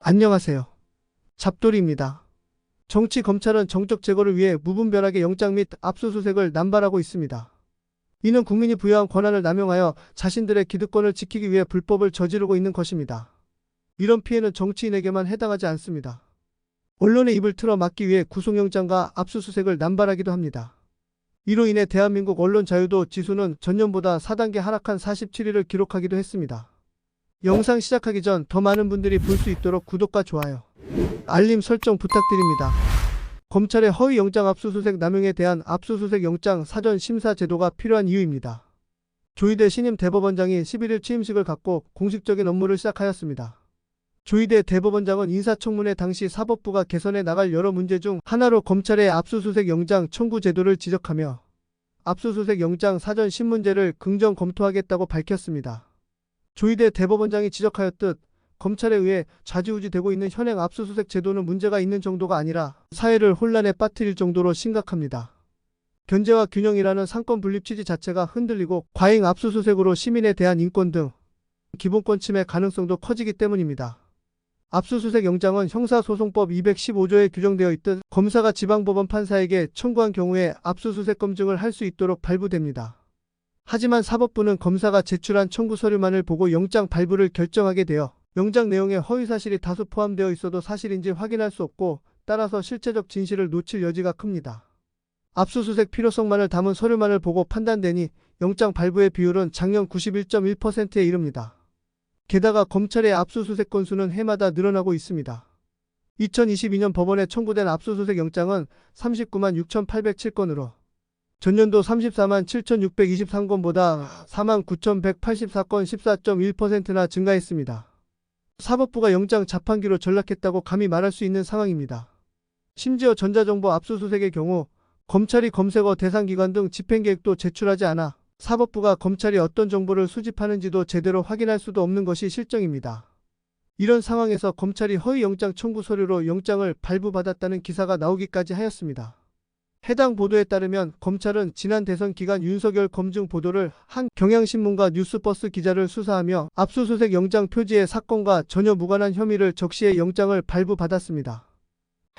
안녕하세요. 잡돌이입니다. 정치 검찰은 정적 제거를 위해 무분별하게 영장 및 압수수색을 남발하고 있습니다. 이는 국민이 부여한 권한을 남용하여 자신들의 기득권을 지키기 위해 불법을 저지르고 있는 것입니다. 이런 피해는 정치인에게만 해당하지 않습니다. 언론의 입을 틀어 막기 위해 구속영장과 압수수색을 남발하기도 합니다. 이로 인해 대한민국 언론 자유도 지수는 전년보다 4단계 하락한 47위를 기록하기도 했습니다. 영상 시작하기 전 더 많은 분들이 볼 수 있도록 구독과 좋아요, 알림 설정 부탁드립니다. 검찰의 허위 영장 압수수색 남용에 대한 압수수색 영장 사전 심사 제도가 필요한 이유입니다. 조희대 신임 대법원장이 11일 취임식을 갖고 공식적인 업무를 시작하였습니다. 조희대 대법원장은 인사청문회 당시 사법부가 개선해 나갈 여러 문제 중 하나로 검찰의 압수수색 영장 청구 제도를 지적하며 압수수색 영장 사전 신문제를 긍정 검토하겠다고 밝혔습니다. 조희대 대법원장이 지적하였듯 검찰에 의해 좌지우지되고 있는 현행 압수수색 제도는 문제가 있는 정도가 아니라 사회를 혼란에 빠뜨릴 정도로 심각합니다. 견제와 균형이라는 상권 분립 취지 자체가 흔들리고 과잉 압수수색으로 시민에 대한 인권 등 기본권 침해 가능성도 커지기 때문입니다. 압수수색 영장은 형사소송법 215조에 규정되어 있듯 검사가 지방법원 판사에게 청구한 경우에 압수수색 검증을 할 수 있도록 발부됩니다. 하지만 사법부는 검사가 제출한 청구 서류만을 보고 영장 발부를 결정하게 되어 영장 내용에 허위사실이 다수 포함되어 있어도 사실인지 확인할 수 없고 따라서 실체적 진실을 놓칠 여지가 큽니다. 압수수색 필요성만을 담은 서류만을 보고 판단되니 영장 발부의 비율은 작년 91.1%에 이릅니다. 게다가 검찰의 압수수색 건수는 해마다 늘어나고 있습니다. 2022년 법원에 청구된 압수수색 영장은 39만 6,807건으로 전년도 34만 7,623건보다 4만 9,184건 14.1%나 증가했습니다. 사법부가 영장 자판기로 전락했다고 감히 말할 수 있는 상황입니다. 심지어 전자정보 압수수색의 경우 검찰이 검색어 대상기관 등 집행계획도 제출하지 않아 사법부가 검찰이 어떤 정보를 수집하는지도 제대로 확인할 수도 없는 것이 실정입니다. 이런 상황에서 검찰이 허위 영장 청구 서류로 영장을 발부받았다는 기사가 나오기까지 하였습니다. 해당 보도에 따르면 검찰은 지난 대선 기간 윤석열 검증 보도를 한 경향신문과 뉴스버스 기자를 수사하며 압수수색 영장 표지의 사건과 전혀 무관한 혐의를 적시해 영장을 발부받았습니다.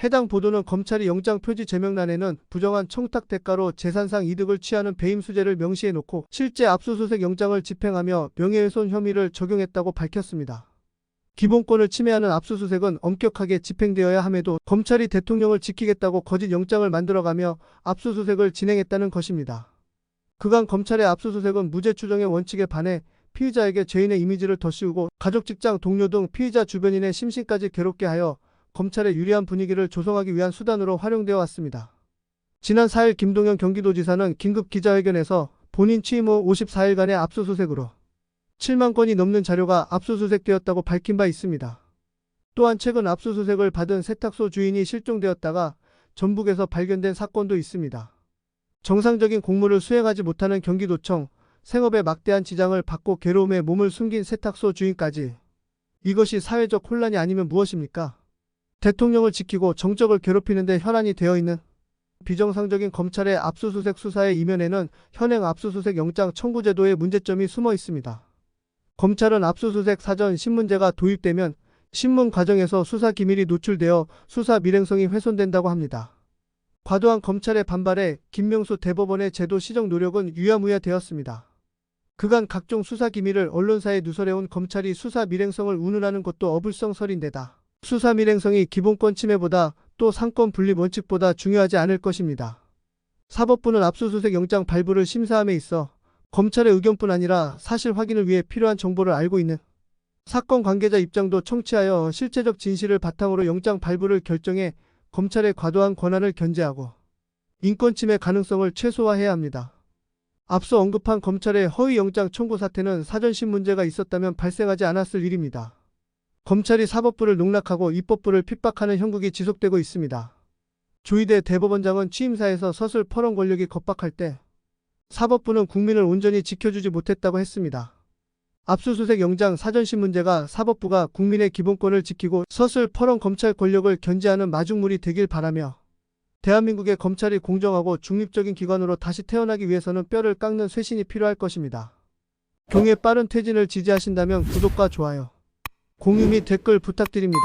해당 보도는 검찰이 영장 표지 제명란에는 부정한 청탁 대가로 재산상 이득을 취하는 배임 수재를 명시해 놓고 실제 압수수색 영장을 집행하며 명예훼손 혐의를 적용했다고 밝혔습니다. 기본권을 침해하는 압수수색은 엄격하게 집행되어야 함에도 검찰이 대통령을 지키겠다고 거짓 영장을 만들어가며 압수수색을 진행했다는 것입니다. 그간 검찰의 압수수색은 무죄 추정의 원칙에 반해 피의자에게 죄인의 이미지를 덧씌우고 가족, 직장, 동료 등 피의자 주변인의 심신까지 괴롭게 하여 검찰의 유리한 분위기를 조성하기 위한 수단으로 활용되어 왔습니다. 지난 4일 김동연 경기도지사는 긴급 기자회견에서 본인 취임 후 54일간의 압수수색으로 7만 건이 넘는 자료가 압수수색되었다고 밝힌 바 있습니다. 또한 최근 압수수색을 받은 세탁소 주인이 실종되었다가 전북에서 발견된 사건도 있습니다. 정상적인 공무를 수행하지 못하는 경기도청, 생업에 막대한 지장을 받고 괴로움에 몸을 숨긴 세탁소 주인까지. 이것이 사회적 혼란이 아니면 무엇입니까? 대통령을 지키고 정적을 괴롭히는 데 혈안이 되어 있는 비정상적인 검찰의 압수수색 수사의 이면에는 현행 압수수색 영장 청구 제도의 문제점이 숨어 있습니다. 검찰은 압수수색 사전 신문제가 도입되면 신문 과정에서 수사 기밀이 노출되어 수사 밀행성이 훼손된다고 합니다. 과도한 검찰의 반발에 김명수 대법원의 제도 시정 노력은 유야무야 되었습니다. 그간 각종 수사 기밀을 언론사에 누설해온 검찰이 수사 밀행성을 운운하는 것도 어불성설인데다 수사 밀행성이 기본권 침해보다 또 상권 분립 원칙보다 중요하지 않을 것입니다. 사법부는 압수수색 영장 발부를 심사함에 있어 검찰의 의견뿐 아니라 사실 확인을 위해 필요한 정보를 알고 있는 사건 관계자 입장도 청취하여 실체적 진실을 바탕으로 영장 발부를 결정해 검찰의 과도한 권한을 견제하고 인권 침해 가능성을 최소화해야 합니다. 앞서 언급한 검찰의 허위 영장 청구 사태는 사전신문제가 있었다면 발생하지 않았을 일입니다. 검찰이 사법부를 농락하고 입법부를 핍박하는 형국이 지속되고 있습니다. 조희대 대법원장은 취임사에서 서술 퍼런 권력이 겁박할 때 사법부는 국민을 온전히 지켜주지 못했다고 했습니다. 압수수색 영장 사전신문제가 사법부가 국민의 기본권을 지키고 서슬 퍼런 검찰 권력을 견제하는 마중물이 되길 바라며 대한민국의 검찰이 공정하고 중립적인 기관으로 다시 태어나기 위해서는 뼈를 깎는 쇄신이 필요할 것입니다. 경의 빠른 퇴진을 지지하신다면 구독과 좋아요, 공유 및 댓글 부탁드립니다.